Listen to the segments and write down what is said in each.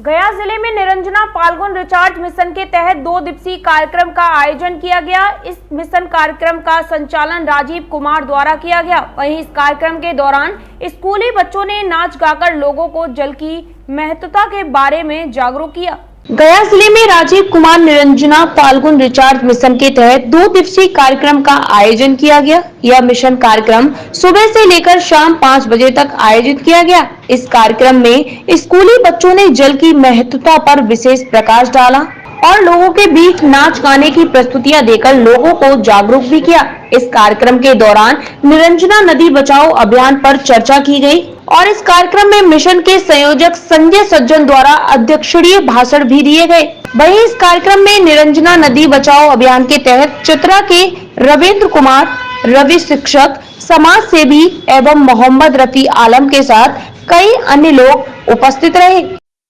गया जिले में निरंजना फाल्गुन रिचार्ज मिशन के तहत 2 दिवसीय कार्यक्रम का आयोजन किया गया। इस मिशन कार्यक्रम का संचालन राजीव कुमार द्वारा किया गया। वहीं इस कार्यक्रम के दौरान स्कूली बच्चों ने नाच गाकर लोगों को जल की महत्वता के बारे में जागरूक किया। गया जिले में राजीव कुमार निरंजना फाल्गुन रिचार्ज मिशन के तहत 2 दिवसीय कार्यक्रम का आयोजन किया गया। यह मिशन कार्यक्रम सुबह से लेकर शाम 5 बजे तक आयोजित किया गया। इस कार्यक्रम में स्कूली बच्चों ने जल की महत्वता पर विशेष प्रकाश डाला और लोगों के बीच नाच गाने की प्रस्तुतियां देकर लोगों को जागरूक भी किया। इस कार्यक्रम के दौरान निरंजना नदी बचाओ अभियान पर चर्चा की गई और इस कार्यक्रम में मिशन के संयोजक संजय सज्जन द्वारा अध्यक्षीय भाषण भी दिए गए। वहीं इस कार्यक्रम में निरंजना नदी बचाओ अभियान के तहत चित्रा के रविंद्र कुमार, रवि शिक्षक, समाज सेवी एवं मोहम्मद रफी आलम के साथ कई अन्य लोग उपस्थित रहे।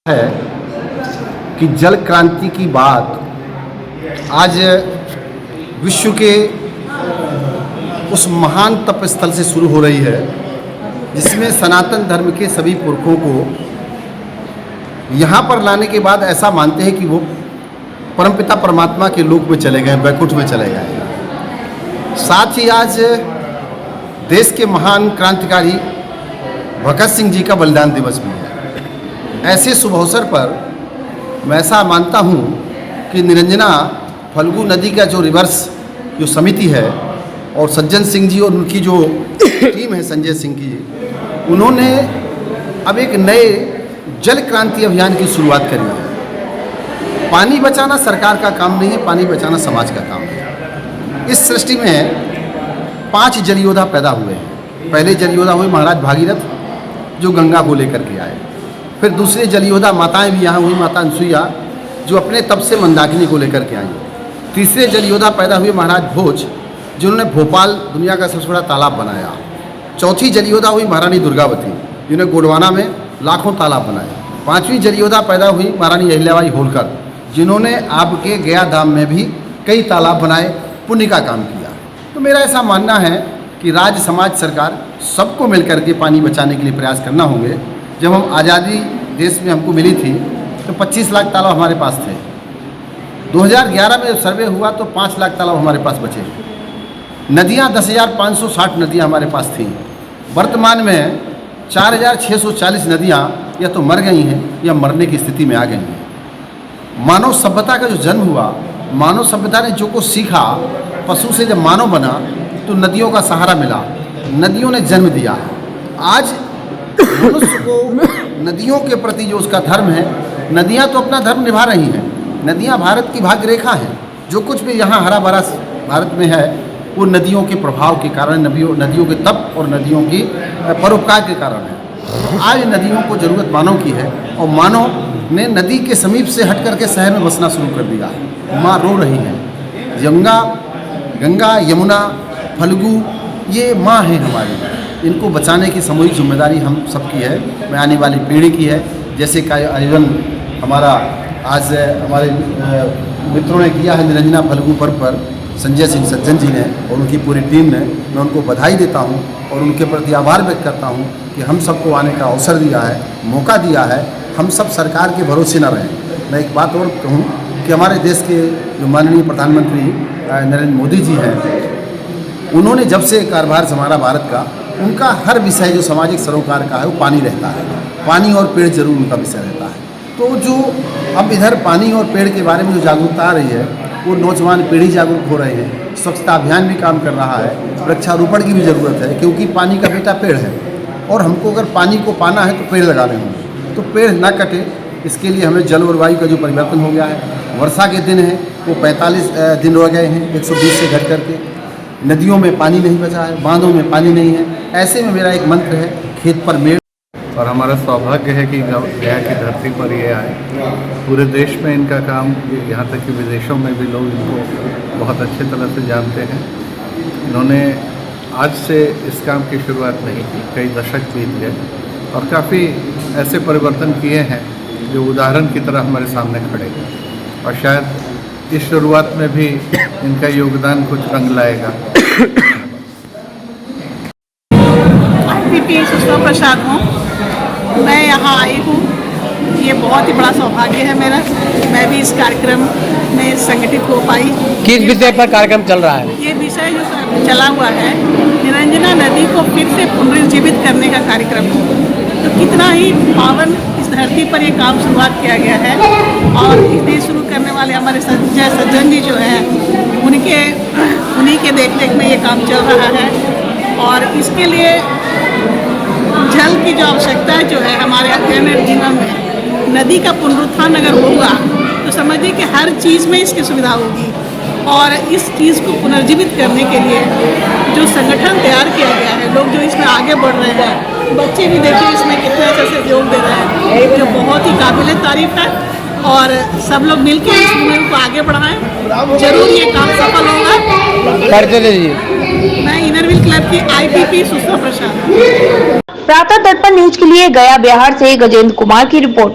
है कि जल क्रांति की बात आज विश्व के उस महान तपस्थल से शुरू हो रही है जिसमें सनातन धर्म के सभी पुरखों को यहाँ पर लाने के बाद ऐसा मानते हैं कि वो परमपिता परमात्मा के लोक में चले गए, वैकुंठ में चले गए। साथ ही आज देश के महान क्रांतिकारी भगत सिंह जी का बलिदान दिवस भी है। ऐसे शुभ अवसर पर मैं ऐसा मानता हूँ कि निरंजना फल्गु नदी का जो रिवर्स जो समिति है और सज्जन सिंह जी और उनकी जो टीम है संजय सिंह की, उन्होंने अब एक नए जल क्रांति अभियान की शुरुआत करी है। पानी बचाना सरकार का काम नहीं है, पानी बचाना समाज का काम है। इस सृष्टि में 5 जल योद्धा पैदा हुए हैं। पहले जल योद्धा हुए महाराज भागीरथ जो गंगा को लेकर के आए। फिर दूसरे जल योद्धा माताएँ भी यहाँ हुई, माता अनसुईया जो अपने तप से मंदाकिनी को लेकर के आई। तीसरे जल योद्धा पैदा हुए महाराज भोज जिन्होंने भोपाल दुनिया का सबसे बड़ा तालाब बनाया। चौथी जल योद्धा हुई महारानी दुर्गावती जिन्होंने गोंडवाना में लाखों तालाब बनाए। 5वीं जल योद्धा पैदा हुई महारानी अहिल्याबाई होलकर जिन्होंने आपके गया धाम में भी कई तालाब बनाए, पुण्य का काम किया। तो मेरा ऐसा मानना है कि राज्य समाज सरकार सबको मिलकर के पानी बचाने के लिए प्रयास करना होंगे। जब हम आज़ादी देश में हमको मिली थी तो 25 लाख तालाब हमारे पास थे। 2011 में सर्वे हुआ तो 5 लाख तालाब हमारे पास बचे। नदियाँ 10,560 नदियाँ हमारे पास थीं। वर्तमान में 4,640 नदियाँ या तो मर गई हैं या मरने की स्थिति में आ गई हैं। मानव सभ्यता का जो जन्म हुआ, मानव सभ्यता ने जो कुछ सीखा, पशु से जब मानव बना तो नदियों का सहारा मिला, नदियों ने जन्म दिया। आज मनुष्य को नदियों के प्रति जो उसका धर्म है, नदियाँ तो अपना धर्म निभा रही हैं। नदियाँ भारत की भाग्य रेखा हैं। जो कुछ भी यहाँ हरा भरा भारत में है वो नदियों के प्रभाव के कारण, नदियों के तप और नदियों की परोपकार के कारण है। आज नदियों को ज़रूरत मानव की है और मानव ने नदी के समीप से हट करके शहर में बसना शुरू कर दिया है। माँ रो रही हैं। गंगा, यमुना, फल्गु ये माँ हैं हमारी। इनको बचाने की सामूहिक जिम्मेदारी हम सबकी है, मैं आने वाली पीढ़ी की है। जैसे का आयोजन हमारा आज हमारे मित्रों ने किया है निरंजना फल्गु पर्व पर, संजय सिंह सज्जन जी ने और उनकी पूरी टीम ने, मैं उनको बधाई देता हूं और उनके प्रति आभार व्यक्त करता हूं कि हम सबको आने का अवसर दिया है, मौका दिया है। हम सब सरकार के भरोसे न रहें। मैं एक बात और कहूं कि हमारे देश के जो माननीय प्रधानमंत्री नरेंद्र मोदी जी हैं, उन्होंने जब से कार्यभार संभाला भारत का, उनका हर विषय जो सामाजिक सरोकार का है वो पानी रहता है। पानी और पेड़ जरूर उनका विषय रहता है। तो जो अब इधर पानी और पेड़ के बारे में जो जागरूकता आ रही है वो नौजवान पीढ़ी जागरूक हो रहे हैं। स्वच्छता अभियान भी काम कर रहा है। वृक्षारोपण की भी ज़रूरत है क्योंकि पानी का बेटा पेड़ है और हमको अगर पानी को पाना है तो पेड़ लगाने होंगे। तो पेड़ ना कटे, इसके लिए हमें जल और वायु का जो परिवर्तन हो गया है, वर्षा के दिन हैं वो 45 दिन रह गए हैं 120 से घट करके। नदियों में पानी नहीं बचा है, बांधों में पानी नहीं है। ऐसे में मेरा एक मंत्र है, खेत पर मेड़। और हमारा सौभाग्य है कि गया की धरती पर ये आए। पूरे देश में इनका काम, यहाँ तक कि विदेशों में भी लोग इनको बहुत अच्छे तरह से जानते हैं। इन्होंने आज से इस काम की शुरुआत नहीं की, कई दशक बीत गए और काफ़ी ऐसे परिवर्तन किए हैं जो उदाहरण की तरह हमारे सामने खड़े हैं। और शायद इस शुरुआत में भी इनका योगदान कुछ रंग लाएगा। सुषमा प्रसाद हूँ, मैं यहाँ आई हूँ। ये बहुत ही बड़ा सौभाग्य है मेरा। मैं भी इस कार्यक्रम में संगठित हो पाई। किस विषय पर कार्यक्रम चल रहा है? ये विषय जो चला हुआ है निरंजना नदी को फिर से पुनर्जीवित करने का कार्यक्रम, तो कितना ही पावन इस धरती पर ये काम शुरुआत किया गया है। और इसे शुरू करने वाले हमारे संजय सज्जन जी जो हैं उन्हीं के देखरेख में ये काम चल रहा है। और इसके लिए जल की जो आवश्यकता जो है हमारे दैनिक जीवन में, नदी का पुनरुत्थान अगर होगा तो समझिए कि हर चीज़ में इसकी सुविधा होगी। और इस चीज़ को पुनर्जीवित करने के लिए जो संगठन तैयार किया गया है, लोग जो इसमें आगे बढ़ रहे हैं, बच्चे भी देखिए इसमें कितने अच्छे से सहयोग दे रहे हैं, जो बहुत ही काबिल तारीफ है। और सब लोग मिलकर इस मुहिम को आगे बढ़ाएं, जरूर ये काम सफल होगा। परिचय दीजिए। मैं इनरव्हील क्लब की IPP सुषमा प्रसाद। प्रातः तत्पर न्यूज के लिए गया बिहार से गजेंद्र कुमार की रिपोर्ट।